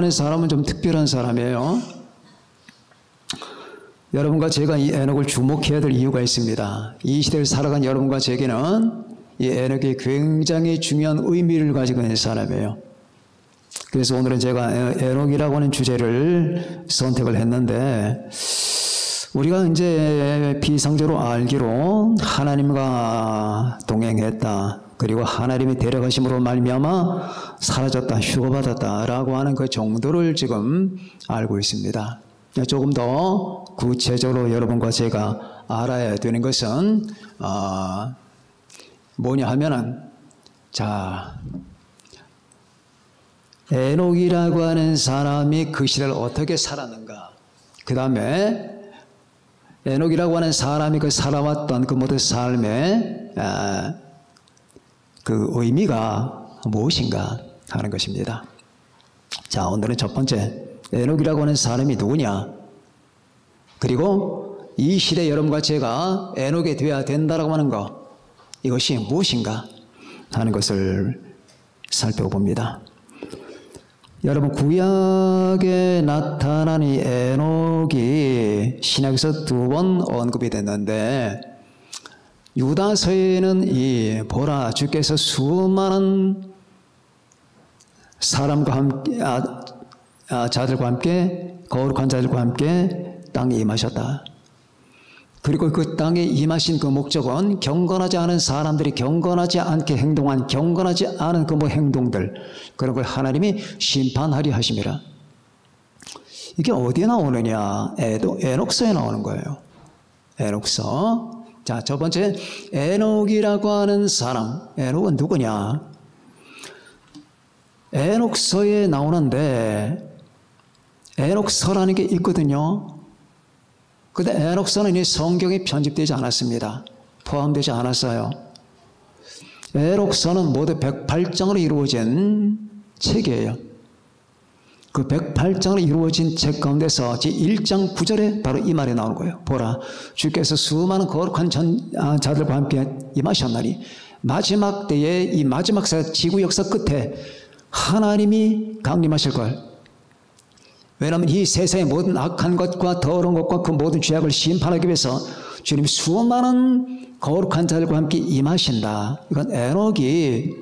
하는 사람은 좀 특별한 사람이에요. 여러분과 제가 이 에녹을 주목해야 될 이유가 있습니다. 이 시대를 살아간 여러분과 제게는 이 에녹이 굉장히 중요한 의미를 가지고 있는 사람이에요. 그래서 오늘은 제가 에녹이라고 하는 주제를 선택을 했는데, 우리가 이제 비상적으로 알기로 하나님과 동행했다, 그리고 하나님이 데려가심으로 말미암아 사라졌다, 휴거받았다라고 하는 그 정도를 지금 알고 있습니다. 조금 더 구체적으로 여러분과 제가 알아야 되는 것은 뭐냐 하면은, 자, 에녹이라고 하는 사람이 그 시대를 어떻게 살았는가, 그 다음에 에녹이라고 하는 사람이 그 살아왔던 그 모든 삶의 그 의미가 무엇인가 하는 것입니다. 자, 오늘은 첫 번째, 에녹이라고 하는 사람이 누구냐, 그리고 이 시대 여러분과 제가 에녹이 되어야 된다라고 하는 것, 이것이 무엇인가 하는 것을 살펴봅니다. 여러분, 구약에 나타난 이 에녹이 신약에서 2번 언급이 됐는데, 유다서에는 이 보라, 주께서 수많은 사람과 함께 자들과 함께, 거룩한 자들과 함께 땅에 임하셨다. 그리고 그 땅에 임하신 그 목적은 경건하지 않은 사람들이 경건하지 않게 행동한, 경건하지 않은 그 행동들, 그런 걸 하나님이 심판하리 하심이라. 이게 어디에 나오느냐? 에녹서에 나오는 거예요. 에녹서. 자, 첫 번째, 에녹이라고 하는 사람. 에녹은 누구냐? 에녹서에 나오는데, 에녹서라는 게 있거든요. 근데 에녹서는 이 성경에 편집되지 않았습니다. 포함되지 않았어요. 에녹서는 모두 108장으로 이루어진 책이에요. 그 108장으로 이루어진 책 가운데서 제1장 9절에 바로 이 말이 나오는 거예요. 보라, 주께서 수많은 거룩한 자들과 함께 임하셨나니, 마지막 때에 이 마지막 지구 역사 끝에 하나님이 강림하실 걸. 왜냐하면 이 세상의 모든 악한 것과 더러운 것과 그 모든 죄악을 심판하기 위해서 주님이 수많은 거룩한 자들과 함께 임하신다. 이건 에녹이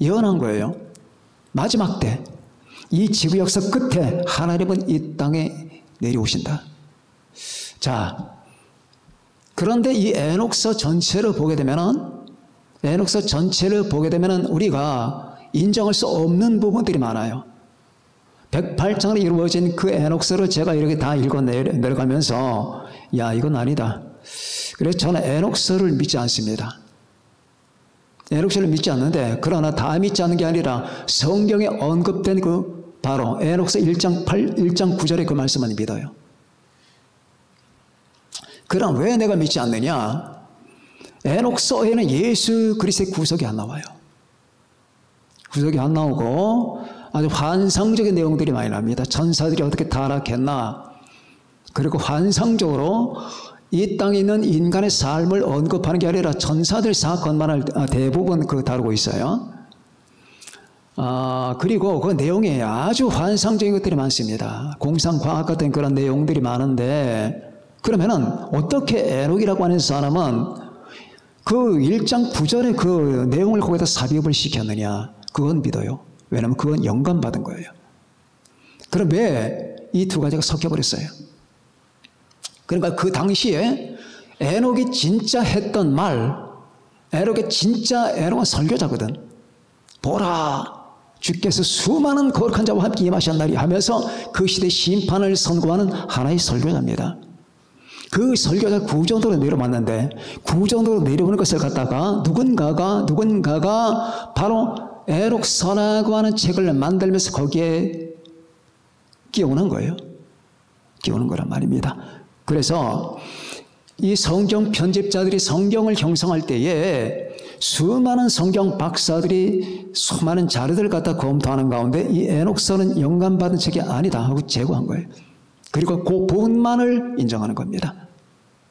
예언한 거예요. 마지막 때, 이 지구 역사 끝에 하나님은 이 땅에 내려오신다. 자, 그런데 이 에녹서 전체를 보게 되면은, 우리가 인정할 수 없는 부분들이 많아요. 108장으로 이루어진 그 에녹서를 제가 이렇게 다 읽어 내려가면서, 야, 이건 아니다. 그래서 저는 에녹서를 믿지 않습니다. 에녹서를 믿지 않는데, 그러나 다 믿지 않는 게 아니라 성경에 언급된 그 바로 에녹서 1장 9절의 그 말씀만 믿어요. 그럼 왜 내가 믿지 않느냐? 에녹서에는 예수 그리스도의 구속이 안 나와요. 구속이 안 나오고 아주 환상적인 내용들이 많이 납니다. 천사들이 어떻게 타락했나, 그리고 환상적으로 이 땅에 있는 인간의 삶을 언급하는 게 아니라 천사들 사건만을 대부분 다루고 있어요. 그리고 그 내용에 아주 환상적인 것들이 많습니다. 공상과학 같은 그런 내용들이 많은데, 그러면은 어떻게 에녹이라고 하는 사람은 그 1장 9절의 그 내용을 거기다 삽입을 시켰느냐? 그건 믿어요. 왜냐하면 그건 영감받은 거예요. 그럼 왜 이 두 가지가 섞여버렸어요? 그러니까 그 당시에 에녹이 진짜 했던 말, 에녹은 설교자거든. 보라, 주께서 수많은 거룩한 자와 함께 임하셨나니 하면서 그 시대 심판을 선고하는 하나의 설교자입니다. 그 설교자 구정도로 내려왔는데, 구정도로 내려오는 것을 갖다가 누군가가 바로 에녹서라고 하는 책을 만들면서 거기에 끼우는 거예요. 끼우는 거란 말입니다. 그래서 이 성경 편집자들이 성경을 형성할 때에 수많은 성경 박사들이 수많은 자료들을 갖다 검토하는 가운데 이 에녹서는 영감받은 책이 아니다 하고 제거한 거예요. 그리고 그 부분만을 인정하는 겁니다.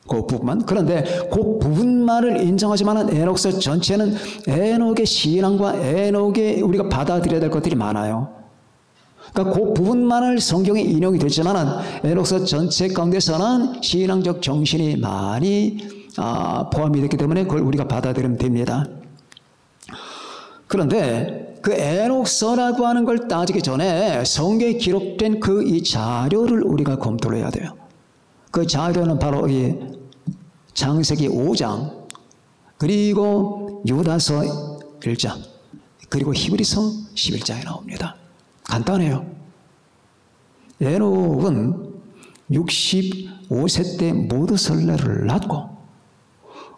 그 부분만. 그런데 그 부분만을 인정하지만 에녹서 전체는 에녹의 신앙과 에녹의 우리가 받아들여야 될 것들이 많아요. 그러니까 그 부분만을 성경에 인용이 되지만 에녹서 전체 가운데서는 신앙적 정신이 많이 포함이 됐기 때문에 그걸 우리가 받아들이면 됩니다. 그런데 그 에녹서라고 하는 걸 따지기 전에 성경에 기록된 그 이 자료를 우리가 검토를 해야 돼요. 그 자료는 바로 이 창세기 5장, 그리고 유다서 1장, 그리고 히브리서 11장에 나옵니다. 간단해요. 에녹은 65세 때 모두셀라를 낳고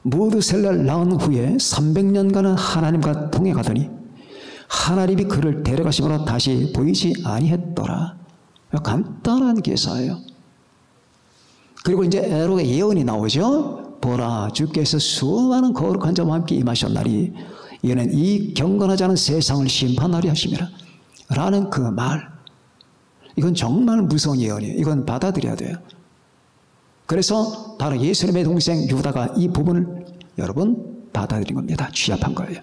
모두셀라를 낳은 후에 300년간은 하나님과 동행하더니 하나님이 그를 데려가심으로 다시 보이지 아니했더라. 간단한 기사예요. 그리고 이제 에녹의 예언이 나오죠. 보라, 주께서 수많은 거룩한 자와 함께 임하셨나니 이는 이 경건하지 않은 세상을 심판하리 하심이라 라는 그 말, 이건 정말 무서운 예언이에요. 이건 받아들여야 돼요. 그래서 바로 예수님의 동생 유다가 이 부분을 여러분 받아들인 겁니다. 취합한 거예요.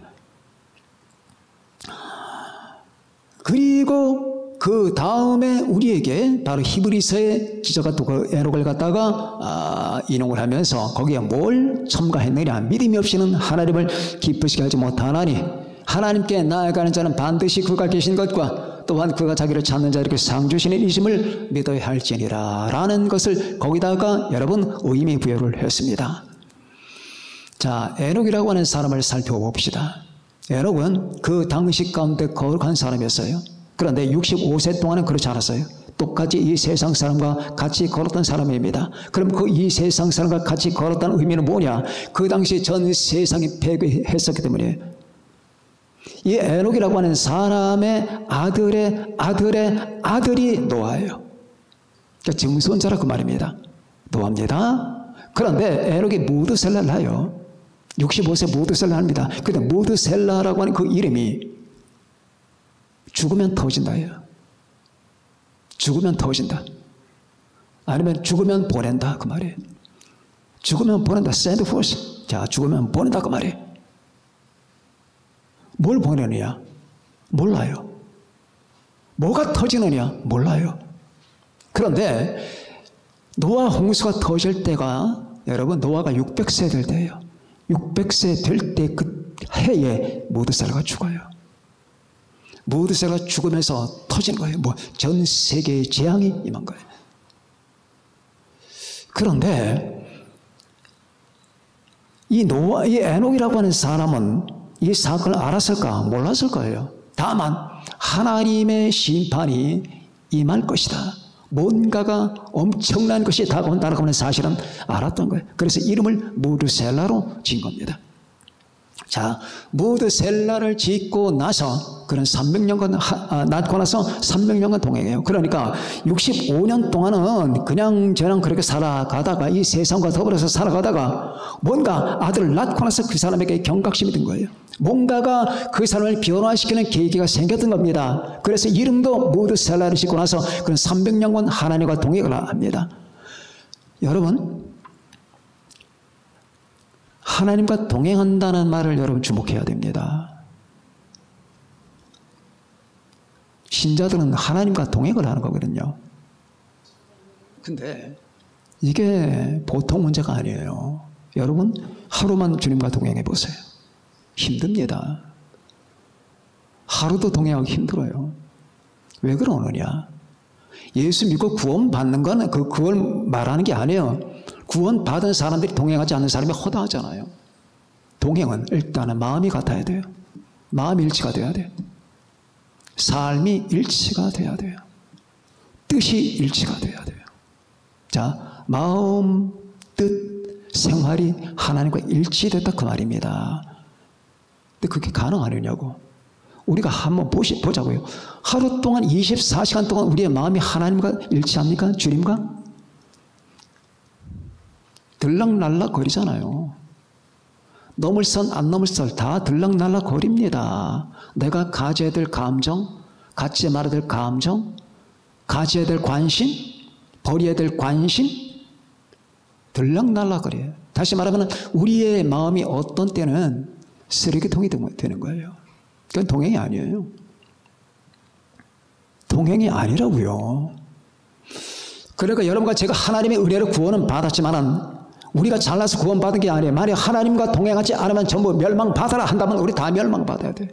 그리고 그 다음에 우리에게 바로 히브리서에 지저가 또 그 에녹을 갖다가 인용을 하면서 거기에 뭘 첨가했느냐. 믿음이 없이는 하나님을 기쁘시게 하지 못하나니 하나님께 나아가는 자는 반드시 그가 계신 것과 또한 그가 자기를 찾는 자에게 상 주시는 이심을 믿어야 할지니라 라는 것을 거기다가 여러분 의미 부여를 했습니다. 자, 에녹이라고 하는 사람을 살펴봅시다. 에녹은 그 당시 가운데 거룩한 사람이었어요. 그런데 65세 동안은 그렇지 않았어요. 똑같이 이 세상 사람과 같이 걸었던 사람입니다. 그럼 그 이 세상 사람과 같이 걸었다는 의미는 뭐냐? 그 당시 전 세상이 패배했었기 때문에 이 에녹이라고 하는 사람의 아들의 아들이 노아예요. 그러니까 증손자라 그 말입니다. 노아입니다. 그런데 에녹이 무드셀라를 하요. 65세 무드셀라 합니다. 근데 무드셀라라고 하는 그 이름이 죽으면 터진다예요. 죽으면 터진다. 아니면 죽으면 보낸다 그 말이에요. 죽으면 보낸다. send forth. 자, 죽으면 보낸다 그 말이에요. 뭘 보내느냐? 몰라요. 뭐가 터지느냐? 몰라요. 그런데 노아 홍수가 터질 때가 여러분 노아가 600세 될 때예요. 600세 될 때 그 해에 무드셀라가 죽어요. 무드셀라가 죽으면서 터진 거예요. 뭐 전 세계의 재앙이 임한 거예요. 그런데 이 에녹이라고 하는 사람은 이 사건을 알았을까? 몰랐을 거예요. 다만 하나님의 심판이 임할 것이다. 뭔가가 엄청난 것이 다가온다는 하는 사실은 알았던 거예요. 그래서 이름을 무드셀라로 지은 겁니다. 자, 무드셀라를 짓고 나서 그런 300년간 낳고 나서 300년간 동행해요. 그러니까 65년 동안은 그냥 저냥 그렇게 살아가다가 이 세상과 더불어서 살아가다가 뭔가 아들을 낳고 나서 그 사람에게 경각심이 든 거예요. 뭔가가 그 사람을 변화시키는 계기가 생겼던 겁니다. 그래서 이름도 무드셀라를 짓고 나서 그런 300년간 하나님과 동행을 합니다. 여러분, 하나님과 동행한다는 말을 여러분 주목해야 됩니다. 신자들은 하나님과 동행을 하는 거거든요. 근데 이게 보통 문제가 아니에요. 여러분, 하루만 주님과 동행해 보세요. 힘듭니다. 하루도 동행하기 힘들어요. 왜 그러느냐? 예수 믿고 구원 받는 건 그 구원 말하는 게 아니에요. 구원 받은 사람들이 동행하지 않는 사람이 허다하잖아요. 동행은 일단은 마음이 같아야 돼요. 마음 일치가 돼야 돼요. 삶이 일치가 돼야 돼요. 뜻이 일치가 돼야 돼요. 자, 마음, 뜻, 생활이 하나님과 일치됐다 그 말입니다. 근데 그게 가능하느냐고. 우리가 한번 보자고요. 하루 동안 24시간 동안 우리의 마음이 하나님과 일치합니까? 주님과? 들락날락 거리잖아요. 넘을 선 안 넘을 선 다 들락날락 거립니다. 내가 가져야 될 감정, 갖지 말아야 될 감정, 가져야 될 관심, 버려야 될 관심, 들락날락 거려요. 다시 말하면 우리의 마음이 어떤 때는 쓰레기통이 되는 거예요. 그건 동행이 아니에요. 동행이 아니라고요. 그러니까 여러분과 제가 하나님의 은혜로 구원은 받았지만은 우리가 잘나서 구원받은 게 아니에요. 만약 하나님과 동행하지 않으면 전부 멸망받아라 한다면 우리 다 멸망받아야 돼.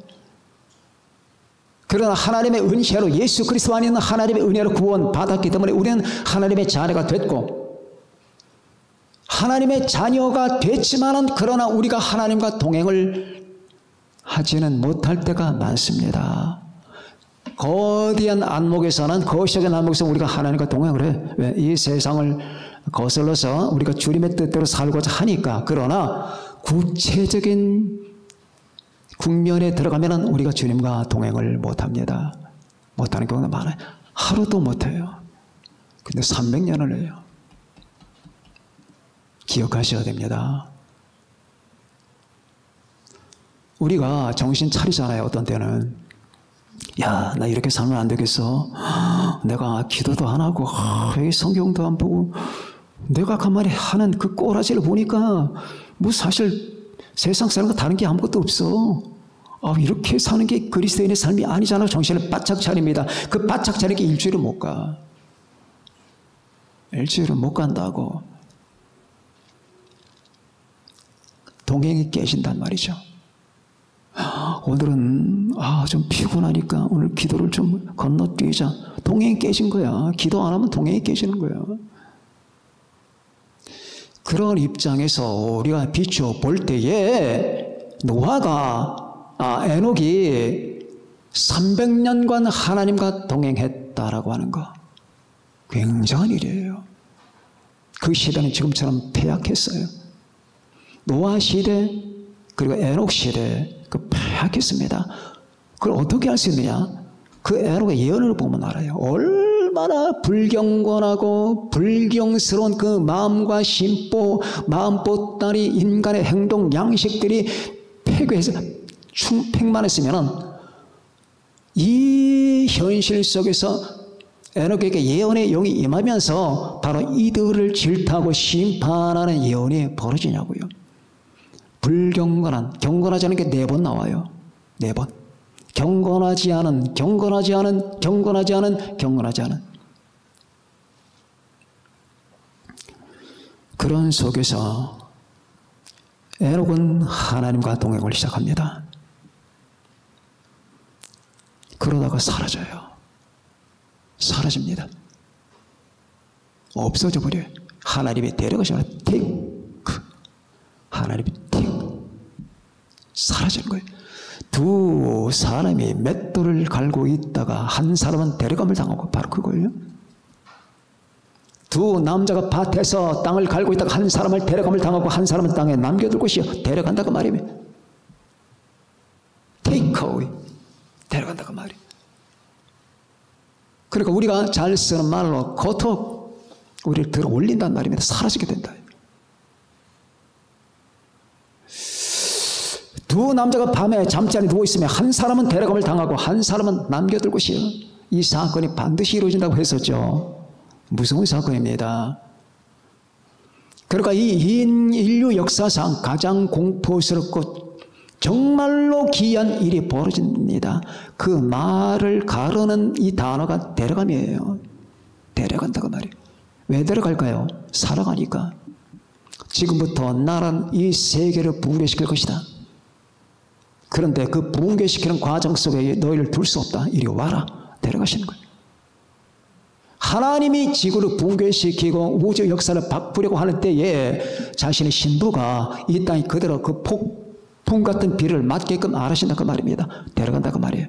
그러나 하나님의 은혜로 예수 그리스도 안에 있는 하나님의 은혜로 구원받았기 때문에 우리는 하나님의 자녀가 됐고 하나님의 자녀가 됐지만은 그러나 우리가 하나님과 동행을 하지는 못할 때가 많습니다. 거대한 안목에서는 거시적인 안목에서 우리가 하나님과 동행을 해. 왜? 이 세상을 거슬러서 우리가 주님의 뜻대로 살고자 하니까. 그러나 구체적인 국면에 들어가면 우리가 주님과 동행을 못합니다. 못하는 경우가 많아요. 하루도 못해요. 근데 300년을 해요. 기억하셔야 됩니다. 우리가 정신 차리잖아요. 어떤 때는 야, 나 이렇게 살면 안 되겠어. 내가 기도도 안 하고 성경도 안 보고 내가 가만히 하는 그 꼬라지를 보니까 뭐 사실 세상 사람과 다른 게 아무것도 없어. 이렇게 사는 게 그리스도인의 삶이 아니잖아. 정신을 바짝 차립니다. 그 바짝 차리는 게 일주일은 못 가. 일주일은 못 간다고. 동행이 깨진단 말이죠. 오늘은 좀 피곤하니까 오늘 기도를 좀 건너뛰자. 동행이 깨진 거야. 기도 안 하면 동행이 깨지는 거야. 그런 입장에서 우리가 비추어 볼 때에 노아가 에녹이 300년간 하나님과 동행했다라고 하는 거 굉장한 일이에요. 그 시대는 지금처럼 폐약했어요. 노아 시대 그리고 에녹 시대 그 폐약했습니다. 그걸 어떻게 알 수 있느냐? 그 에녹의 예언을 보면 알아요. 얼마나 불경건하고 불경스러운 그 마음과 심보, 마음보따리 인간의 행동, 양식들이 폐괴해서 충팽만했으면은 이 현실 속에서 에녹에게 예언의 영이 임하면서 바로 이들을 질타하고 심판하는 예언이 벌어지냐고요. 불경건한, 경건하지 않은 게 4번 나와요. 4번. 경건하지 않은, 경건하지 않은, 경건하지 않은, 경건하지 않은. 그런 속에서 에녹은 하나님과 동행을 시작합니다. 그러다가 사라져요. 사라집니다. 없어져 버려요. 하나님이 데려가셔서 테이크. 하나님이 테이크. 사라지는 거예요. 두 사람이 맷돌을 갈고 있다가 한 사람은 데려감을 당하고 바로 그거예요. 두 남자가 밭에서 땅을 갈고 있다가 한 사람을 데려감을 당하고 한 사람은 땅에 남겨둘 것이요. 데려간다고 말이에요. take away. 데려간다고 말이에요. 그러니까 우리가 잘 쓰는 말로 거토 우리를 들어 올린다는 말입니다. 사라지게 된다. 두 남자가 밤에 잠자리 누워있으면 한 사람은 데려감을 당하고 한 사람은 남겨둘 것이요. 이 사건이 반드시 이루어진다고 했었죠. 무서운 사건입니다. 그러니까 이 인류 역사상 가장 공포스럽고 정말로 기이한 일이 벌어집니다. 그 말을 가르는 이 단어가 데려감이에요. 데려간다고 말이에요. 왜 데려갈까요? 살아가니까. 지금부터 나는 이 세계를 붕괴시킬 것이다. 그런데 그 붕괴시키는 과정 속에 너희를 둘 수 없다. 이리 와라. 데려가시는 거예요. 하나님이 지구를 붕괴시키고 우주 역사를 바꾸려고 하는 때에 자신의 신부가 이 땅에 그대로 그 폭풍 같은 비를 맞게끔 알아신다고 말입니다. 데려간다고 말이에요.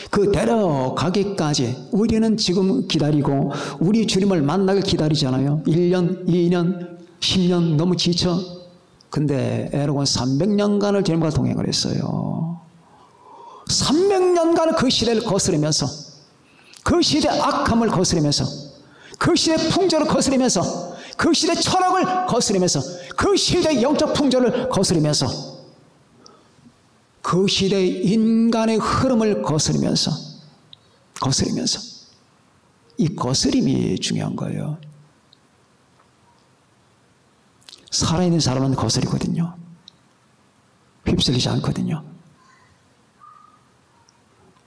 그 데려가기까지 우리는 지금 기다리고 우리 주님을 만나길 기다리잖아요. 1년, 2년, 10년 너무 지쳐. 근데 에녹은 300년간을 주님과 동행을 했어요. 300년간 그 시대를 거스르면서 그 시대의 악함을 거스르면서 그 시대의 풍조를 거스르면서 그 시대의 철학을 거스르면서 그 시대의 영적 풍조를 거스르면서 그 시대의 인간의 흐름을 거스르면서 이 거스림이 중요한 거예요. 살아있는 사람은 거스리거든요. 휩쓸리지 않거든요.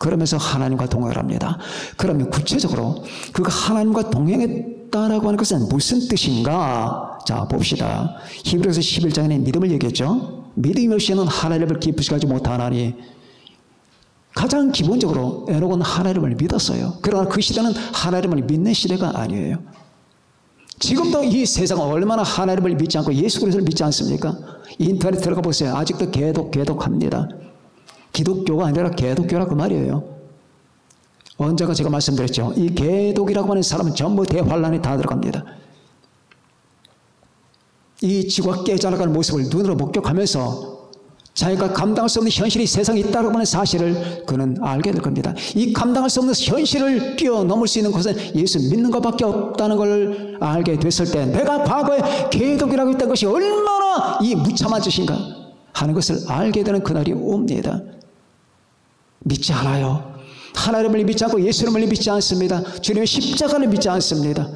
그러면서 하나님과 동행을 합니다. 그러면 구체적으로 그가 하나님과 동행했다라고 하는 것은 무슨 뜻인가? 자, 봅시다. 히브리서 11장에 믿음을 얘기했죠. 믿음이 없이는 하나님을 기쁘시게 하지 못하나니, 가장 기본적으로 에녹은 하나님을 믿었어요. 그러나 그 시대는 하나님을 믿는 시대가 아니에요. 지금도 이 세상은 얼마나 하나님을 믿지 않고 예수 그리스도를 믿지 않습니까? 인터넷 들어가 보세요. 아직도 개독합니다. 기독교가 아니라 개독교라 그 말이에요. 언제가 제가 말씀드렸죠. 이 개독이라고 하는 사람은 전부 대환란에 다 들어갑니다. 이 지구가 깨져나가는 모습을 눈으로 목격하면서 자기가 감당할 수 없는 현실이 세상에 있다고 하는 사실을 그는 알게 될 겁니다. 이 감당할 수 없는 현실을 뛰어넘을 수 있는 것은 예수 믿는 것밖에 없다는 걸 알게 됐을 때, 내가 과거에 개독이라고 했던 것이 얼마나 이 무참한 짓인가 하는 것을 알게 되는 그날이 옵니다. 믿지 않아요. 하나님을 믿지 않고 예수님을 믿지 않습니다. 주님의 십자가를 믿지 않습니다.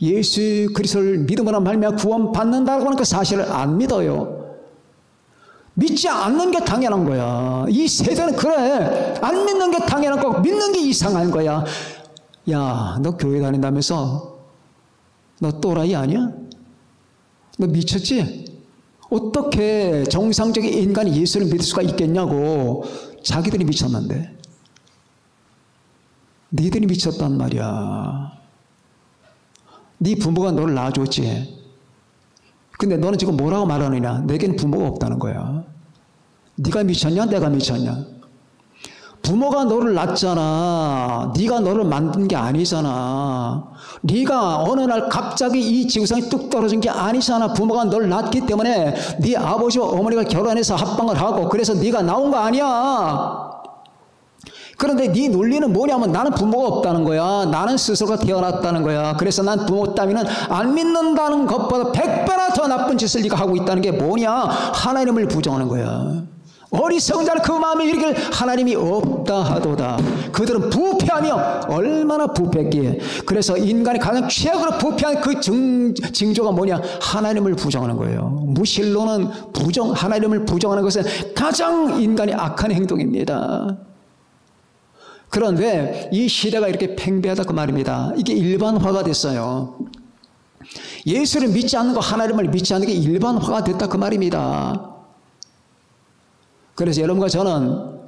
예수 그리스도를 믿음으로 말미암아 구원받는다고 하는 그 사실을 안 믿어요. 믿지 않는 게 당연한 거야. 이 세대는 그래. 안 믿는 게 당연한 거고 믿는 게 이상한 거야. 야, 너 교회 다닌다면서 너 또라이 아니야? 너 미쳤지? 어떻게 정상적인 인간이 예수를 믿을 수가 있겠냐고. 자기들이 미쳤는데. 니들이 미쳤단 말이야. 네 부모가 너를 낳아줬지. 근데 너는 지금 뭐라고 말하느냐? 내게는 부모가 없다는 거야. 네가 미쳤냐? 내가 미쳤냐? 부모가 너를 낳았잖아. 네가 너를 만든 게 아니잖아. 네가 어느 날 갑자기 이 지구상에 뚝 떨어진 게 아니잖아. 부모가 너를 낳았기 때문에 네 아버지와 어머니가 결혼해서 합방을 하고 그래서 네가 나온 거 아니야. 그런데 네 논리는 뭐냐면 나는 부모가 없다는 거야. 나는 스스로가 태어났다는 거야. 그래서 난 부모 따위는 안 믿는다는 것보다 100배나 더 나쁜 짓을 네가 하고 있다는 게 뭐냐? 하나님을 부정하는 거야. 어리석은 자는 그 마음에 이르기를 하나님이 없다 하도다. 그들은 부패하며 얼마나 부패했기에. 그래서 인간이 가장 최악으로 부패한 그 징조가 뭐냐? 하나님을 부정하는 거예요. 무신론은 하나님을 부정하는 것은 가장 인간이 악한 행동입니다. 그런데 이 시대가 이렇게 팽배하다 그 말입니다. 이게 일반화가 됐어요. 예수를 믿지 않는 거, 하나님을 믿지 않는 게 일반화가 됐다 그 말입니다. 그래서 여러분과 저는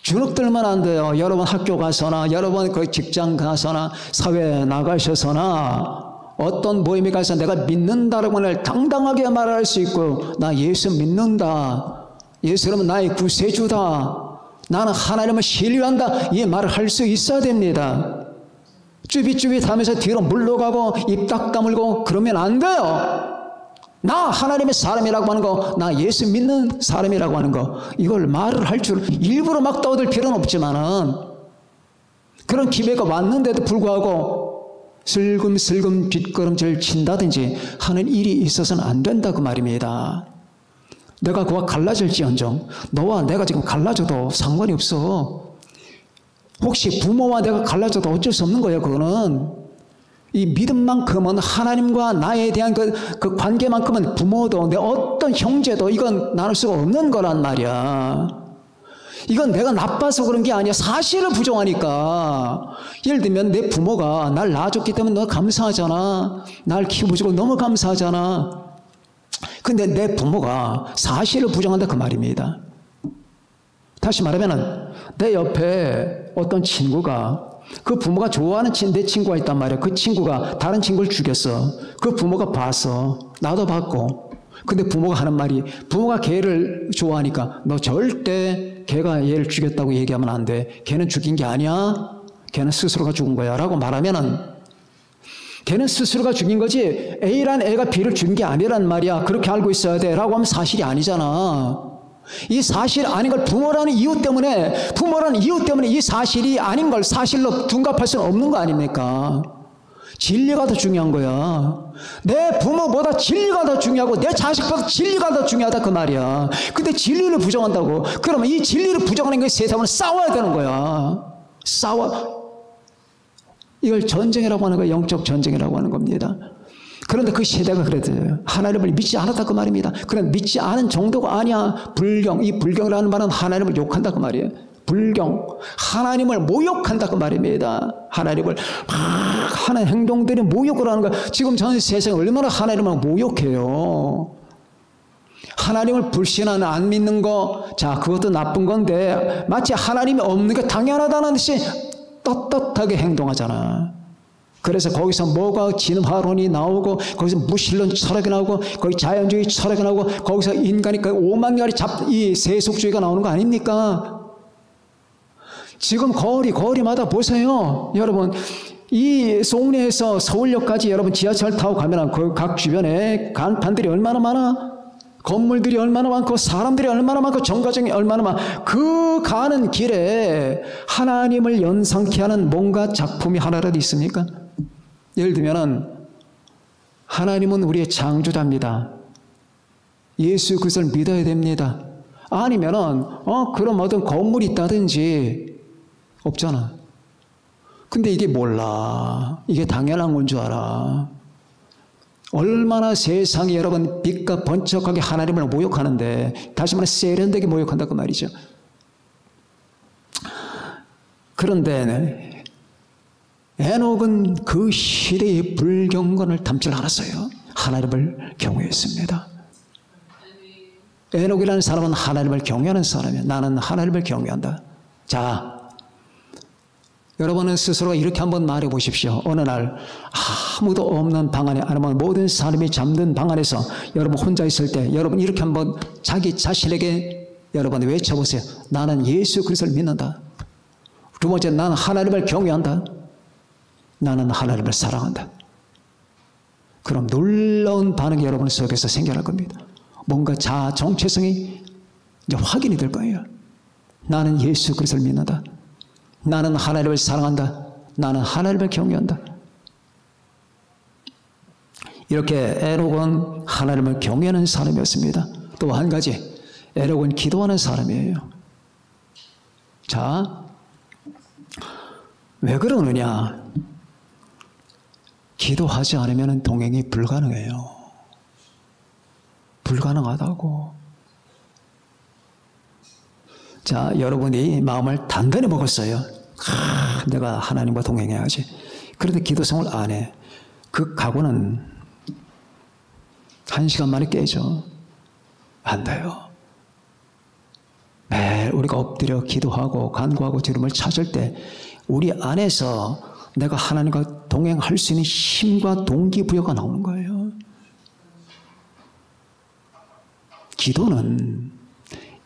주눅들면 안 돼요. 여러분 학교 가서나 여러분 그 직장 가서나 사회에 나가셔서나 어떤 모임에 가서 내가 믿는다라고 하는 당당하게 말할 수 있고, 나 예수 믿는다. 예수님은 나의 구세주다. 나는 하나님을 신뢰한다. 이 말을 할 수 있어야 됩니다. 쭈빗쭈빗하면서 뒤로 물러가고 입 딱 다물고 그러면 안 돼요. 나 하나님의 사람이라고 하는 거, 나 예수 믿는 사람이라고 하는 거, 이걸 말을 할 줄 일부러 막 떠들 필요는 없지만은 그런 기회가 왔는데도 불구하고 슬금슬금 뒷걸음질 친다든지 하는 일이 있어서는 안 된다 그 말입니다. 내가 그와 갈라질지언정 너와 내가 지금 갈라져도 상관이 없어. 혹시 부모와 내가 갈라져도 어쩔 수 없는 거예요. 그거는 이 믿음만큼은 하나님과 나에 대한 그 관계만큼은 부모도 내 어떤 형제도 이건 나눌 수가 없는 거란 말이야. 이건 내가 나빠서 그런 게 아니야. 사실을 부정하니까. 예를 들면 내 부모가 날 낳아줬기 때문에 너 감사하잖아. 날 키워주고 너무 감사하잖아. 근데 내 부모가 사실을 부정한다 그 말입니다. 다시 말하면은 내 옆에 어떤 친구가 그 부모가 좋아하는 내 친구가 있단 말이야. 그 친구가 다른 친구를 죽였어. 그 부모가 봤어. 나도 봤고. 근데 부모가 하는 말이, 부모가 걔를 좋아하니까 너 절대 걔가 얘를 죽였다고 얘기하면 안 돼. 걔는 죽인 게 아니야. 걔는 스스로가 죽은 거야 라고 말하면은, 걔는 스스로가 죽인 거지 A란 애가 B를 죽인 게 아니란 말이야. 그렇게 알고 있어야 돼 라고 하면 사실이 아니잖아. 이 사실 아닌 걸 부모라는 이유 때문에 이 사실이 아닌 걸 사실로 둔갑할 수는 없는 거 아닙니까? 진리가 더 중요한 거야. 내 부모보다 진리가 더 중요하고 내 자식보다 진리가 더 중요하다 그 말이야. 근데 진리를 부정한다고? 그러면 이 진리를 부정하는 게 세상은 싸워야 되는 거야. 이걸 전쟁이라고 하는 거야. 영적 전쟁이라고 하는 겁니다. 그런데 그 세대가 그랬어요. 하나님을 믿지 않았다 그 말입니다. 그럼 믿지 않은 정도가 아니야. 이 불경이라는 말은 하나님을 욕한다 그 말이에요. 불경, 하나님을 모욕한다고 말입니다. 하나님을 막 하는 행동들이 모욕을 하는 거예요. 지금 전 세상에 얼마나 하나님을 모욕해요. 하나님을 불신하는, 안 믿는 거, 자, 그것도 나쁜 건데 마치 하나님이 없는 게 당연하다는 듯이 떳떳하게 행동하잖아. 그래서 거기서 뭐가 진화론이 나오고, 거기서 무신론 철학이 나오고, 거기 자연주의 철학이 나오고, 거기서 인간이 오만 가지 이 세속주의가 나오는 거 아닙니까? 지금 거리마다 보세요. 여러분, 이 송내에서 서울역까지 여러분 지하철 타고 가면 그 각 주변에 간판들이 얼마나 많아? 건물들이 얼마나 많고, 사람들이 얼마나 많고, 정거장이 얼마나 많아. 그 가는 길에 하나님을 연상케 하는 뭔가 작품이 하나라도 있습니까? 예를 들면은 하나님은 우리의 창조자입니다. 예수 그리스도를 믿어야 됩니다. 아니면은 그럼 어떤 건물이 있다든지 없잖아. 근데 이게 몰라. 이게 당연한 건 줄 알아. 얼마나 세상이 여러분 빛과 번쩍하게 하나님을 모욕하는데, 다시 말해 세련되게 모욕한다고 말이죠. 그런데 에녹은 그 시대의 불경건을 담지 않았어요. 하나님을 경외했습니다. 에녹이라는 사람은 하나님을 경외하는 사람이에요. 나는 하나님을 경외한다. 자, 여러분은 스스로 이렇게 한번 말해 보십시오. 어느 날 아무도 없는 방 안에, 아니면 모든 사람이 잠든 방 안에서 여러분 혼자 있을 때 여러분 이렇게 한번 자기 자신에게 여러분 외쳐보세요. 나는 예수 그리스도를 믿는다. 두 번째, 나는 하나님을 경외한다. 나는 하나님을 사랑한다. 그럼 놀라운 반응이 여러분 속에서 생겨날 겁니다. 뭔가 자아 정체성이 이제 확인이 될 거예요. 나는 예수 그리스도를 믿는다. 나는 하나님을 사랑한다. 나는 하나님을 경외한다. 이렇게 에녹은 하나님을 경외하는 사람이었습니다. 또 한 가지, 에녹은 기도하는 사람이에요. 자, 왜 그러느냐? 기도하지 않으면 동행이 불가능해요. 불가능하다고. 자, 여러분이 마음을 단단히 먹었어요. 내가 하나님과 동행해야지. 그런데 기도 생활 안 해. 그 각오는 1시간 만에 깨져. 안 돼요. 매일 우리가 엎드려 기도하고 간구하고 주님을 찾을 때 우리 안에서 내가 하나님과 동행할 수 있는 힘과 동기부여가 나오는 거예요. 기도는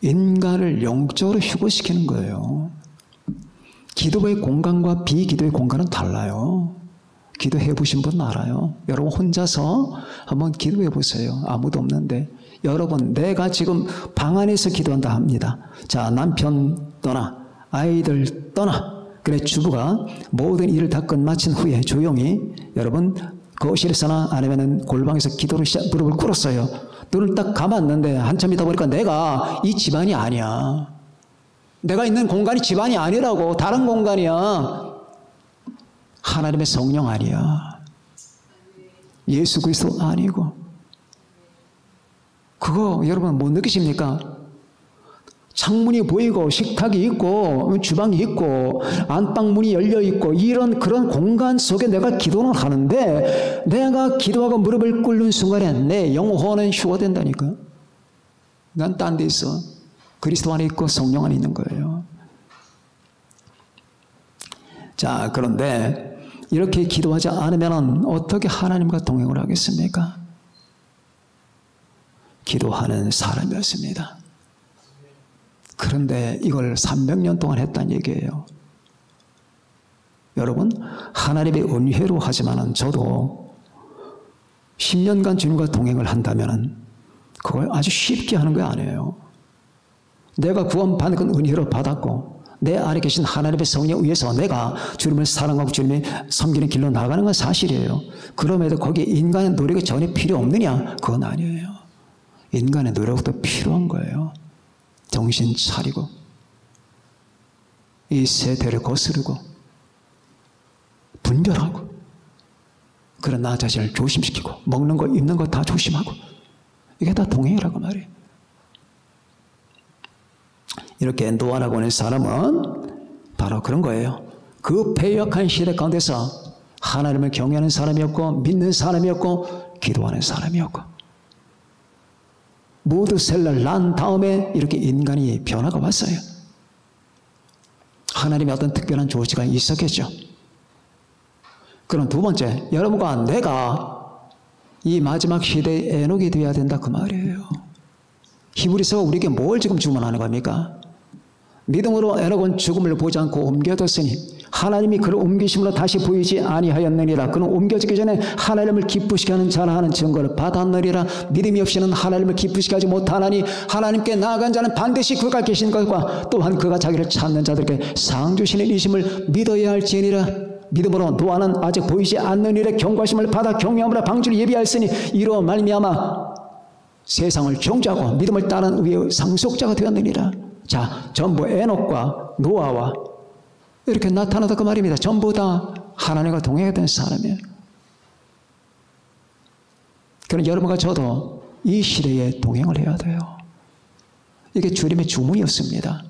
인간을 영적으로 휴고시키는 거예요. 기도의 공간과 비기도의 공간은 달라요. 기도해 보신 분 알아요. 여러분 혼자서 한번 기도해 보세요. 아무도 없는데 여러분, 내가 지금 방 안에서 기도한다 합니다. 자, 남편 떠나, 아이들 떠나, 그래 주부가 모든 일을 다 끝마친 후에 조용히 여러분 거실에서나 아니면 골방에서 기도를 무릎을 꿇었어요. 눈을 딱 감았는데 한참 있다 보니까 내가 이 집안이 아니야. 내가 있는 공간이 집안이 아니라고. 다른 공간이야. 하나님의 성령 아니야. 예수 그리스도 아니고. 그거 여러분 못 느끼십니까? 창문이 보이고 식탁이 있고 주방이 있고 안방문이 열려 있고 이런 그런 공간 속에 내가 기도를 하는데 내가 기도하고 무릎을 꿇는 순간에 내 영혼은 휴거된다니까. 난 딴 데 있어. 그리스도 안에 있고 성령 안에 있는 거예요. 자, 그런데 이렇게 기도하지 않으면 어떻게 하나님과 동행을 하겠습니까? 기도하는 사람이었습니다. 그런데 이걸 300년 동안 했다는 얘기예요. 여러분, 하나님의 은혜로 하지만은 저도 10년간 주님과 동행을 한다면은 그걸 아주 쉽게 하는 거 아니에요. 내가 구원받은 건 은혜로 받았고 내 안에 계신 하나님의 성령에 의해서 내가 주님을 사랑하고 주님의 섬기는 길로 나가는 건 사실이에요. 그럼에도 거기에 인간의 노력이 전혀 필요 없느냐? 그건 아니에요. 인간의 노력도 필요한 거예요. 정신 차리고 이 세대를 거스르고 분별하고 그런 나 자신을 조심시키고 먹는 거 입는 거 다 조심하고 이게 다 동행이라고 말이에요. 이렇게 노아라고 하는 사람은 바로 그런 거예요. 그 패역한 시대 가운데서 하나님을 경외하는 사람이었고 믿는 사람이었고 기도하는 사람이었고 무드셀라를 낳은 다음에 이렇게 인간이 변화가 왔어요. 하나님의 어떤 특별한 조치가 있었겠죠. 그럼 두 번째, 여러분과 내가 이 마지막 시대의 에녹이 되어야 된다 그 말이에요. 히브리서가 우리에게 뭘 지금 주문하는 겁니까? 믿음으로 에녹은 죽음을 보지 않고 옮겨졌으니 하나님이 그를 옮기심으로 다시 보이지 아니하였느니라. 그는 옮겨지기 전에 하나님을 기쁘시게 하는 자라 하는 증거를 받았느니라. 믿음이 없이는 하나님을 기쁘시게 하지 못하나니 하나님께 나아간 자는 반드시 그가 계신 것과 또한 그가 자기를 찾는 자들에게 상 주시는 이심을 믿어야 할지니라. 믿음으로 노아는 아직 보이지 않는 일에 경고하심을 받아 경외함으로 방주를 예비하였으니 이로 말미암아 세상을 종자하고 믿음을 따른 의의 상속자가 되었느니라. 자, 전부 에녹과 노아와 이렇게 나타나다 그 말입니다. 전부 다 하나님과 동행했던 사람이에요. 그럼 여러분과 저도 이 시대에 동행을 해야 돼요. 이게 주님의 주문이었습니다.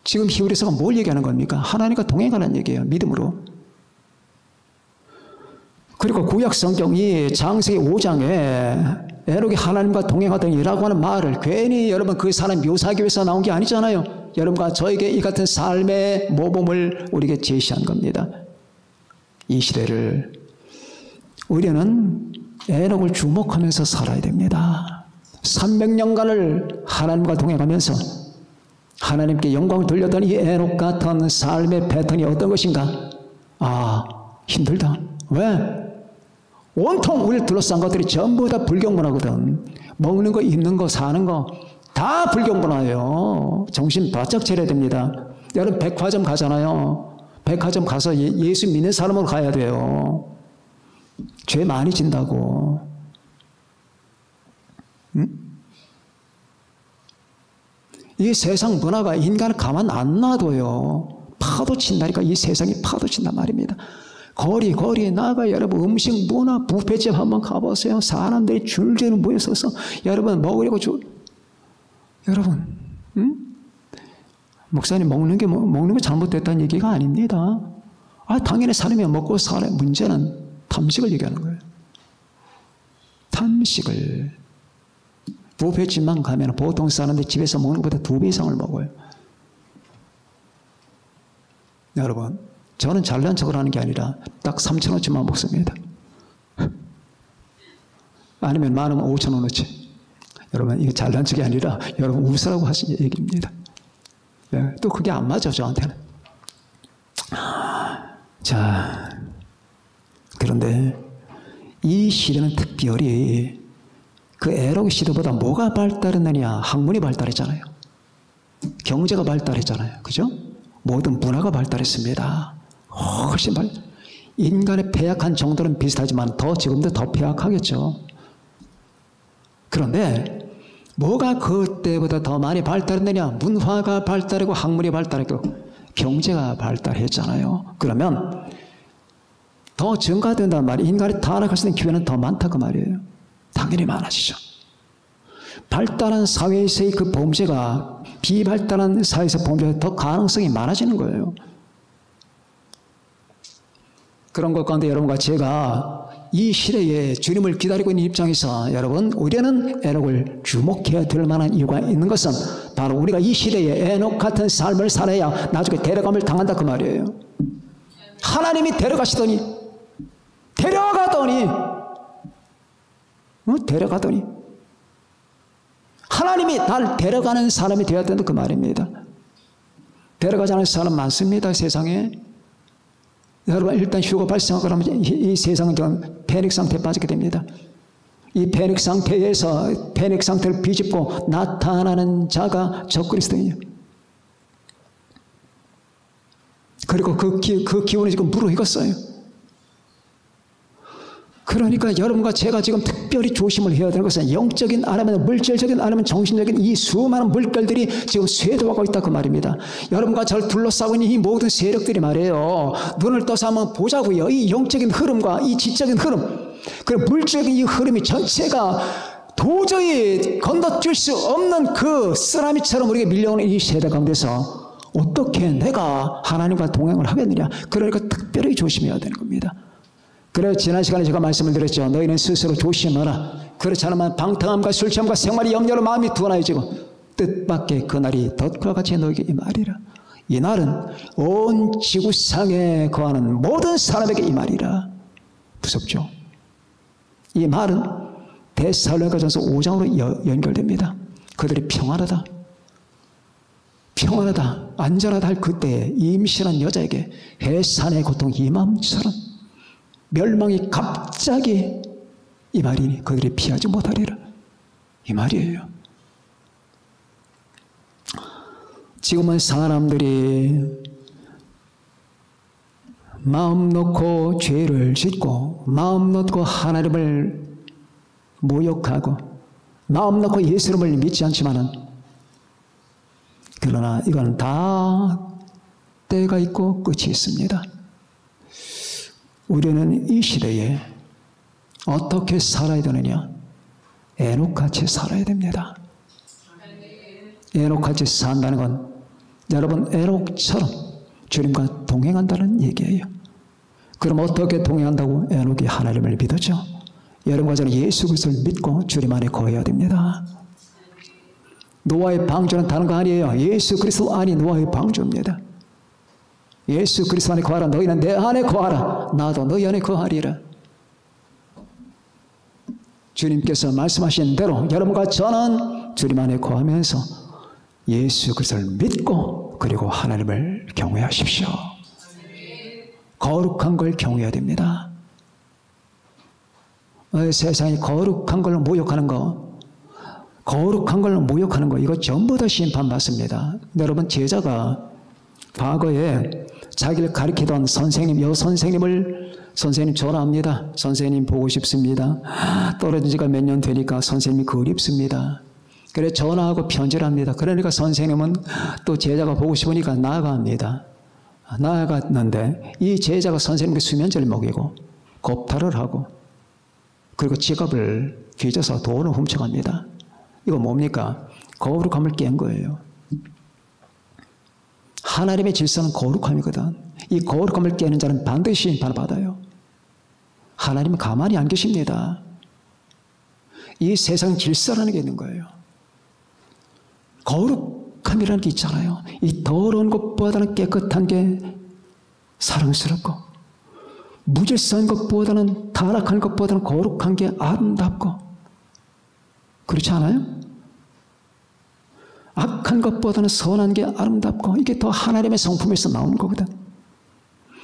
지금 히브리서가 뭘 얘기하는 겁니까? 하나님과 동행하는 얘기예요. 믿음으로. 그리고 구약 성경이 창세기 5장에 에녹이 하나님과 동행하더니라고 하는 말을 괜히 여러분 그 사람 묘사하기 위해서 나온 게 아니잖아요. 여러분과 저에게 이 같은 삶의 모범을 우리에게 제시한 겁니다. 이 시대를 우리는 에녹을 주목하면서 살아야 됩니다. 300년간을 하나님과 동행하면서 하나님께 영광을 돌렸던 이 에녹 같은 삶의 패턴이 어떤 것인가? 아, 힘들다. 왜? 온통 우리를 둘러싼 것들이 전부 다 불경문화거든. 먹는 거, 입는 거, 사는 거 다 불경문화예요. 정신 바짝 차려야 됩니다. 여러분 백화점 가잖아요. 백화점 가서 예수 믿는 사람으로 가야 돼요. 죄 많이 진다고. 응? 이 세상 문화가 인간을 가만 안 놔둬요. 파도 친다니까. 이 세상이 파도 친단 말입니다. 거리에 나가 여러분 음식 문화 뷔페집 한번 가보세요. 사람들이 줄줄이 모여서서 여러분 먹으려고 여러분, 목사님 먹는 거 잘못됐다는 얘기가 아닙니다. 아, 당연히 사람이 먹고 살아요. 문제는 탐식을 얘기하는 거예요. 탐식을. 뷔페집만 가면 보통 사람들이 집에서 먹는 것보다 2배 이상을 먹어요. 여러분, 저는 잘난 척을 하는 게 아니라 딱 3,000원치만 먹습니다. 아니면 많으면 5,000원어치. 여러분, 이게 잘난 척이 아니라 여러분 웃으라고 하신 얘기입니다. 네, 또 그게 안 맞아, 저한테는. 자, 그런데 이 시대는 특별히 그 에녹 시대보다 뭐가 발달했느냐? 학문이 발달했잖아요. 경제가 발달했잖아요. 그죠? 모든 문화가 발달했습니다. 훨씬 인간의 패약한 정도는 비슷하지만 지금도 더 패약하겠죠. 그런데 뭐가 그때보다 더 많이 발달했느냐? 문화가 발달하고 학문이 발달했고 경제가 발달했잖아요. 그러면 더 증가된단 말이에요. 인간이 타락할 수 있는 기회는 더 많다 그 말이에요. 당연히 많아지죠. 발달한 사회에서의 그 범죄가 비발달한 사회에서 범죄가 더 가능성이 많아지는 거예요. 그런 것 가운데 여러분과 제가 이 시대에 주님을 기다리고 있는 입장에서 여러분 우리는 에녹을 주목해야 될 만한 이유가 있는 것은 바로 우리가 이 시대에 에녹 같은 삶을 살아야 나중에 데려감을 당한다 그 말이에요. 하나님이 데려가더니 하나님이 날 데려가는 사람이 되어야 된다 그 말입니다. 데려가지 않은 사람 많습니다. 세상에. 여러분 일단 휴가 발생하고 나면 이 세상은 좀 패닉 상태에 빠지게 됩니다. 이 패닉 상태에서 패닉 상태를 비집고 나타나는 자가 적그리스도예요. 그리고 그 기운이 지금 무르익었어요. 그러니까 여러분과 제가 지금 특별히 조심을 해야 되는 것은 영적인 아니면 물질적인 아니면 정신적인 이 수많은 물결들이 지금 쇄도하고 있다 그 말입니다. 여러분과 저를 둘러싸고 있는 이 모든 세력들이 말이에요. 눈을 떠서 한번 보자고요. 이 영적인 흐름과 이 지적인 흐름, 그리고 물질적인 이 흐름이 전체가 도저히 건너뛸 수 없는 그 쓰나미처럼 우리에게 밀려오는 이 세대 가운데서 어떻게 내가 하나님과 동행을 하겠느냐. 그러니까 특별히 조심해야 되는 겁니다. 그래서 지난 시간에 제가 말씀을 드렸죠. 너희는 스스로 조심하라. 그렇지 않으면 방탕함과 술 취함과 생활이 염려로 마음이 둔하여지고 뜻밖의 그날이 덫과 같이 너에게 임하리라. 이 날은 온 지구상에 거하는 모든 사람에게 임하리라. 무섭죠? 이 말은 데살로니가전서 5장으로 연결됩니다. 그들이 평안하다, 평안하다, 안전하다 할 그때에 임신한 여자에게 해산의 고통 이맘처럼 멸망이 갑자기 이 말이니 그들이 피하지 못하리라. 이 말이에요. 지금은 사람들이 마음 놓고 죄를 짓고 마음 놓고 하나님을 모욕하고 마음 놓고 예수님을 믿지 않지만은, 그러나 이건 다 때가 있고 끝이 있습니다. 우리는 이 시대에 어떻게 살아야 되느냐? 에녹같이 살아야 됩니다. 에녹같이 산다는 건 여러분 에녹처럼 주님과 동행한다는 얘기예요. 그럼 어떻게 동행한다고? 에녹이 하나님을 믿었죠. 여러분과 저는 예수 그리스도를 믿고 주님 안에 거해야 됩니다. 노아의 방주는 다른 거 아니에요. 예수 그리스도 안이 노아의 방주입니다. 예수 그리스도 안에 거하라. 너희는 내 안에 거하라. 나도 너희 안에 거하리라. 주님께서 말씀하신 대로 여러분과 저는 주님 안에 거하면서 예수 그리스도를 믿고 그리고 하나님을 경외하십시오. 거룩한 걸 경외해야 됩니다. 세상이 거룩한 걸 모욕하는 거, 거룩한 걸 모욕하는 거, 이거 전부 다 심판받습니다. 여러분, 제자가 과거에 자기를 가르치던 선생님, 선생님 전화합니다. 선생님 보고 싶습니다. 떨어진 지가 몇 년 되니까 선생님이 그립습니다. 그래 전화하고 편지를 합니다. 그러니까 선생님은 또 제자가 보고 싶으니까 나아갑니다. 나아갔는데 이 제자가 선생님께 수면제를 먹이고 겁탈을 하고 그리고 지갑을 뒤져서 돈을 훔쳐갑니다. 이거 뭡니까? 거룩함을 깬 거예요. 하나님의 질서는 거룩함이거든. 이 거룩함을 깨는 자는 반드시 심판을 받아요. 하나님은 가만히 안 계십니다. 이 세상 질서라는 게 있는 거예요. 거룩함이라는 게 있잖아요. 이 더러운 것보다는 깨끗한 게 사랑스럽고, 무질서한 것보다는, 타락한 것보다는 거룩한 게 아름답고, 그렇지 않아요? 악한 것보다는 선한 게 아름답고, 이게 더 하나님의 성품에서 나오는 거거든.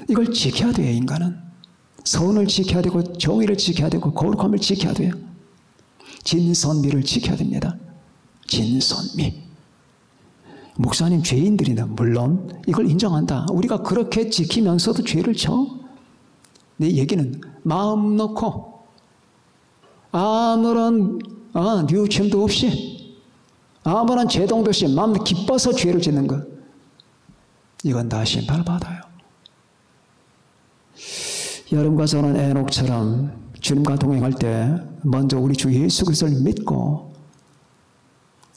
이걸 지켜야 돼요, 인간은. 선을 지켜야 되고, 정의를 지켜야 되고, 거룩함을 지켜야 돼요. 진선미를 지켜야 됩니다. 진선미. 목사님, 죄인들이는 물론 이걸 인정한다. 우리가 그렇게 지키면서도 죄를 져? 내 얘기는 마음 놓고 아무런 뉘우침도 없이 아무런 제동도 없이 마음 기뻐서 죄를 짓는 것, 이건 다 심판을 받아요. 여러분과 저는 에녹처럼 주님과 동행할 때 먼저 우리 주 예수 그리스도를 믿고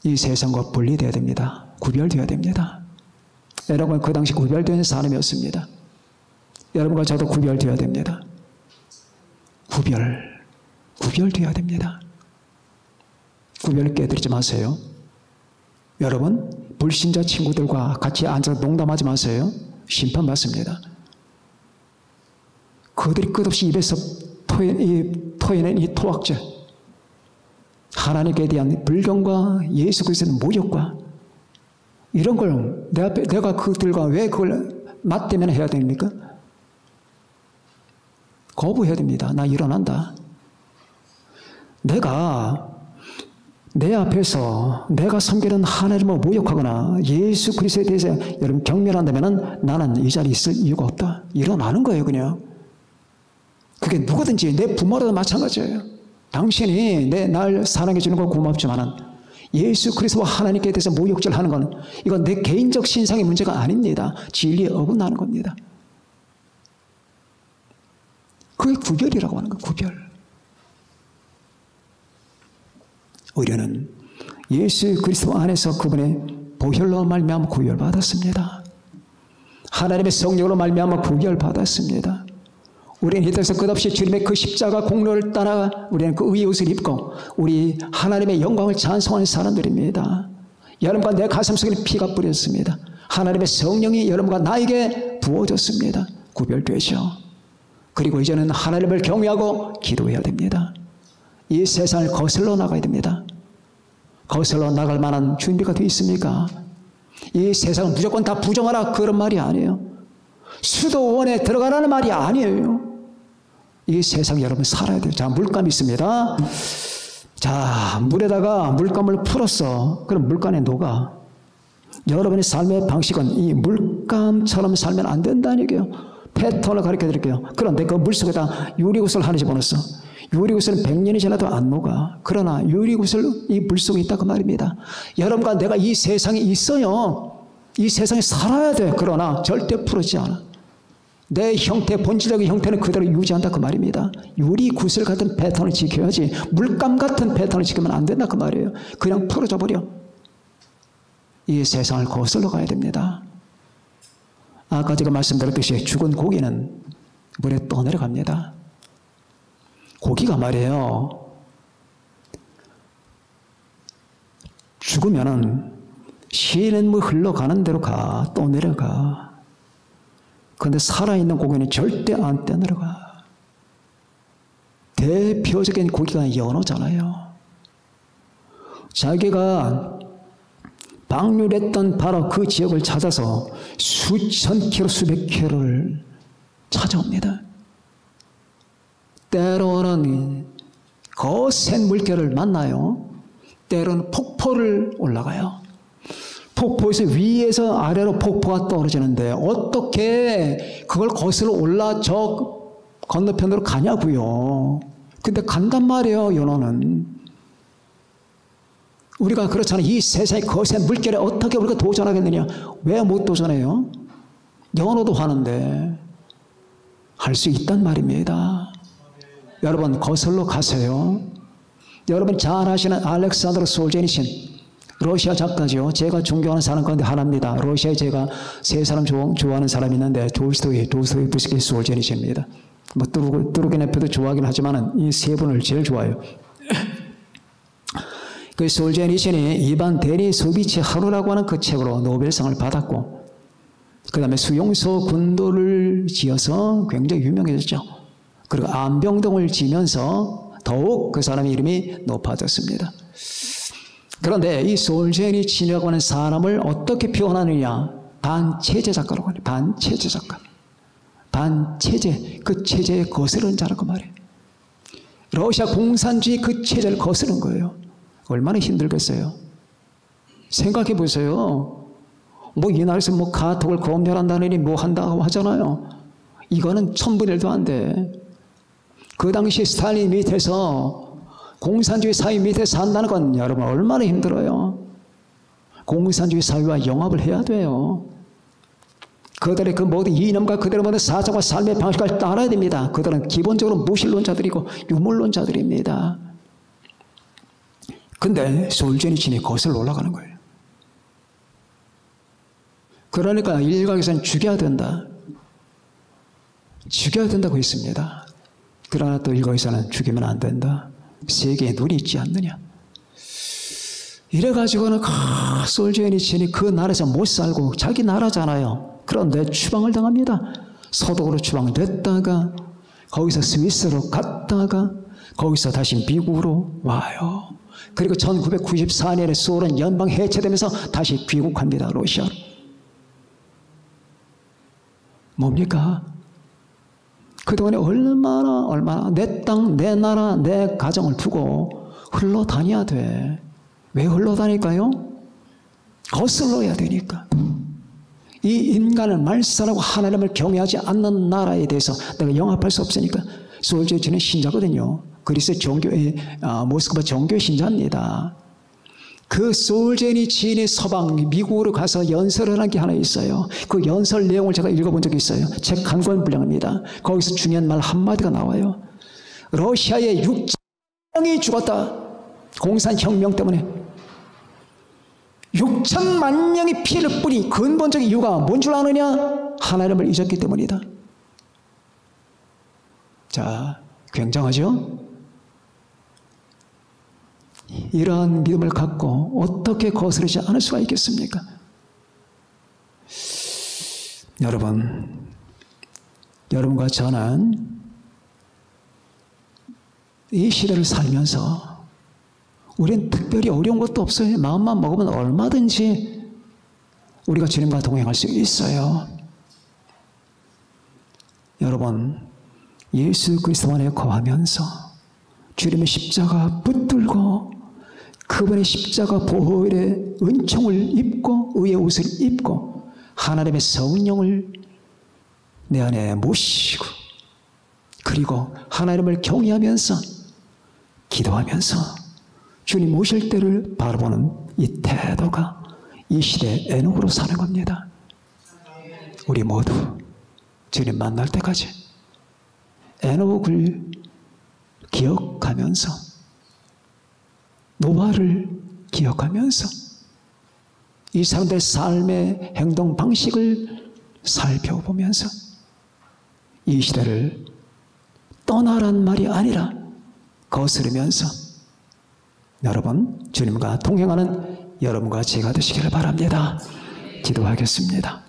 이 세상과 분리되어야 됩니다. 구별되어야 됩니다. 에녹은 그 당시 구별된 사람이었습니다. 여러분과 저도 구별되어야 됩니다. 구별되어야 됩니다. 구별을 깨뜨리지 마세요. 여러분, 불신자 친구들과 같이 앉아서 농담하지 마세요. 심판받습니다. 그들이 끝없이 입에서 토해낸 이 토악질, 하나님께 대한 불경과 예수 그리스도의 모욕과 이런 걸 내가 그들과 왜 그걸 맞대면 해야 됩니까? 거부해야 됩니다. 나 일어난다. 내가 내 앞에서 내가 섬기는 하나님을 모욕하거나 예수 그리스도에 대해서 여러분 경멸한다면 나는 이 자리에 있을 이유가 없다. 일어나는 거예요, 그냥. 그게 누구든지 내 부모라도 마찬가지예요. 당신이 날 사랑해 주는 건 고맙지만은 예수 그리스도와 하나님께 대해서 모욕질하는 건 이건 내 개인적 신상의 문제가 아닙니다. 진리에 어긋나는 겁니다. 그게 구별이라고 하는 거예요. 구별. 우리는 예수 그리스도 안에서 그분의 보혈로 말미암아 구별받았습니다. 하나님의 성령으로 말미암아 구별받았습니다. 우리는 이 땅에서 끝없이 주님의 그 십자가 공로를 따라 우리는 그 의의 옷을 입고 우리 하나님의 영광을 찬송하는 사람들입니다. 여러분과 내 가슴 속에 피가 뿌렸습니다. 하나님의 성령이 여러분과 나에게 부어졌습니다. 구별되죠. 그리고 이제는 하나님을 경외하고 기도해야 됩니다. 이 세상을 거슬러 나가야 됩니다. 거슬러 나갈 만한 준비가 되어 있습니까? 이 세상을 무조건 다 부정하라 그런 말이 아니에요. 수도원에 들어가라는 말이 아니에요. 이 세상 여러분 살아야 돼요. 자, 물감이 있습니다. 자, 물에다가 물감을 풀었어. 그럼 물감에 녹아. 여러분의 삶의 방식은 이 물감처럼 살면 안 된다는 얘기예요. 패턴을 가르쳐 드릴게요. 그런데 그 물속에다 유리구슬 하나 집어넣었어. 유리구슬은 100년이 지나도 안 녹아. 그러나 유리구슬 이 물속에 있다 그 말입니다. 여러분과 내가 이 세상에 있어요. 이 세상에 살아야 돼. 그러나 절대 풀어지지 않아. 내 형태, 본질적인 형태는 그대로 유지한다 그 말입니다. 유리구슬 같은 패턴을 지켜야지 물감 같은 패턴을 지키면 안 된다 그 말이에요. 그냥 풀어져 버려. 이 세상을 거슬러 가야 됩니다. 아까 제가 말씀드렸듯이 죽은 고기는 물에 떠내려갑니다. 고기가 말이에요. 죽으면은 쉬는 물 흘러가는 대로 가. 또 내려가. 그런데 살아있는 고기는 절대 안 떠내려가. 대표적인 고기가 연어잖아요. 자기가 방류했던 바로 그 지역을 찾아서 수천 킬로, 수백 킬로를 찾아옵니다. 때로는 거센 물결을 만나요. 때로는 폭포를 올라가요. 폭포에서 위에서 아래로 폭포가 떨어지는데 어떻게 그걸 거슬러 올라 저 건너편으로 가냐고요. 근데 간단 말이에요. 연어는. 우리가 그렇잖아요. 이 세상의 거센 물결에 어떻게 우리가 도전하겠느냐. 왜 못 도전해요? 연어도 하는데 할 수 있단 말입니다. 여러분 거슬러 가세요. 여러분 잘 아시는 알렉산드로 솔제니친 러시아 작가죠. 제가 존경하는 사람 가운데 하나입니다. 러시아에 제가 세 사람 좋아하는 사람이 있는데 도스토옙스키, 솔제니친입니다. 뭐 뚜르게네프도 좋아하긴 하지만 이 세 분을 제일 좋아해요. 그 솔제니친이 이반 데니소비치 하루라고 하는 그 책으로 노벨상을 받았고 그 다음에 수용소 군도를 지어서 굉장히 유명해졌죠. 그리고 안병동을 지면서 더욱 그 사람의 이름이 높아졌습니다. 그런데 이 솔제니친이라고 하는 사람을 어떻게 표현하느냐. 반체제 작가라고 하네요. 반체제 작가. 반체제, 그 체제에 거스르는 자라고 말해요. 러시아 공산주의 그 체제를 거스른 거예요. 얼마나 힘들겠어요. 생각해 보세요. 뭐 이 나라에서 뭐 가톡을 검열한다느니 뭐 한다고 하잖아요. 이거는 1000분의 1도 안 돼. 그 당시 스탈린 밑에서 공산주의 사회 밑에 산다는 건 여러분 얼마나 힘들어요. 공산주의 사회와 영합을 해야 돼요. 그들의 그 모든 이념과 그들의 모든 사상과 삶의 방식을 따라야 됩니다. 그들은 기본적으로 무신론자들이고 유물론자들입니다. 근데 솔제니친이 거슬러 올라가는 거예요. 그러니까 일각에서는 죽여야 된다. 죽여야 된다고 했습니다. 그러나 또 일각에서는 죽이면 안 된다. 세계에 눈이 있지 않느냐. 이래가지고는 솔제니친이 그 나라에서 못 살고 자기 나라잖아요. 그런데 추방을 당합니다. 서독으로 추방됐다가 거기서 스위스로 갔다가 거기서 다시 미국으로 와요. 그리고 1994년에 소련 연방 해체되면서 다시 귀국합니다. 러시아로. 뭡니까? 그동안에 얼마나 내 땅, 내 나라, 내 가정을 두고 흘러다녀야 돼. 왜 흘러다닐까요? 거슬러야 되니까. 이 인간을 말살하고 하나님을 경외하지 않는 나라에 대해서 내가 영합할 수 없으니까. 솔제니친은 신자거든요. 그리스 종교의 모스크바 종교 신자입니다. 그 솔제니친이 서방 미국으로 가서 연설을 한 게 하나 있어요. 그 연설 내용을 제가 읽어본 적이 있어요. 책 한 권 분량입니다. 거기서 중요한 말 한마디가 나와요. 러시아의 6,000명이 죽었다. 공산혁명 때문에 6천만 명이 피해를 뿌린 근본적인 이유가 뭔 줄 아느냐? 하나님을 잊었기 때문이다. 자, 굉장하죠? 이러한 믿음을 갖고 어떻게 거스르지 않을 수가 있겠습니까? 여러분과 저는 이 시대를 살면서 우리는 특별히 어려운 것도 없어요. 마음만 먹으면 얼마든지 우리가 주님과 동행할 수 있어요. 여러분, 예수 그리스도 안에 거하면서 주님의 십자가 붙들고 그분의 십자가 보혈의 은총을 입고 의의 옷을 입고 하나님의 성령을 내 안에 모시고 그리고 하나님을 경외하면서 기도하면서 주님 오실 때를 바라보는 이 태도가 이 시대의 에녹으로 사는 겁니다. 우리 모두 주님 만날 때까지 에녹을 기억하면서 노아를 기억하면서 이 사람들의 삶의 행동 방식을 살펴보면서 이 시대를 떠나란 말이 아니라 거스르면서 여러분 주님과 동행하는 여러분과 제가 되시기를 바랍니다. 기도하겠습니다.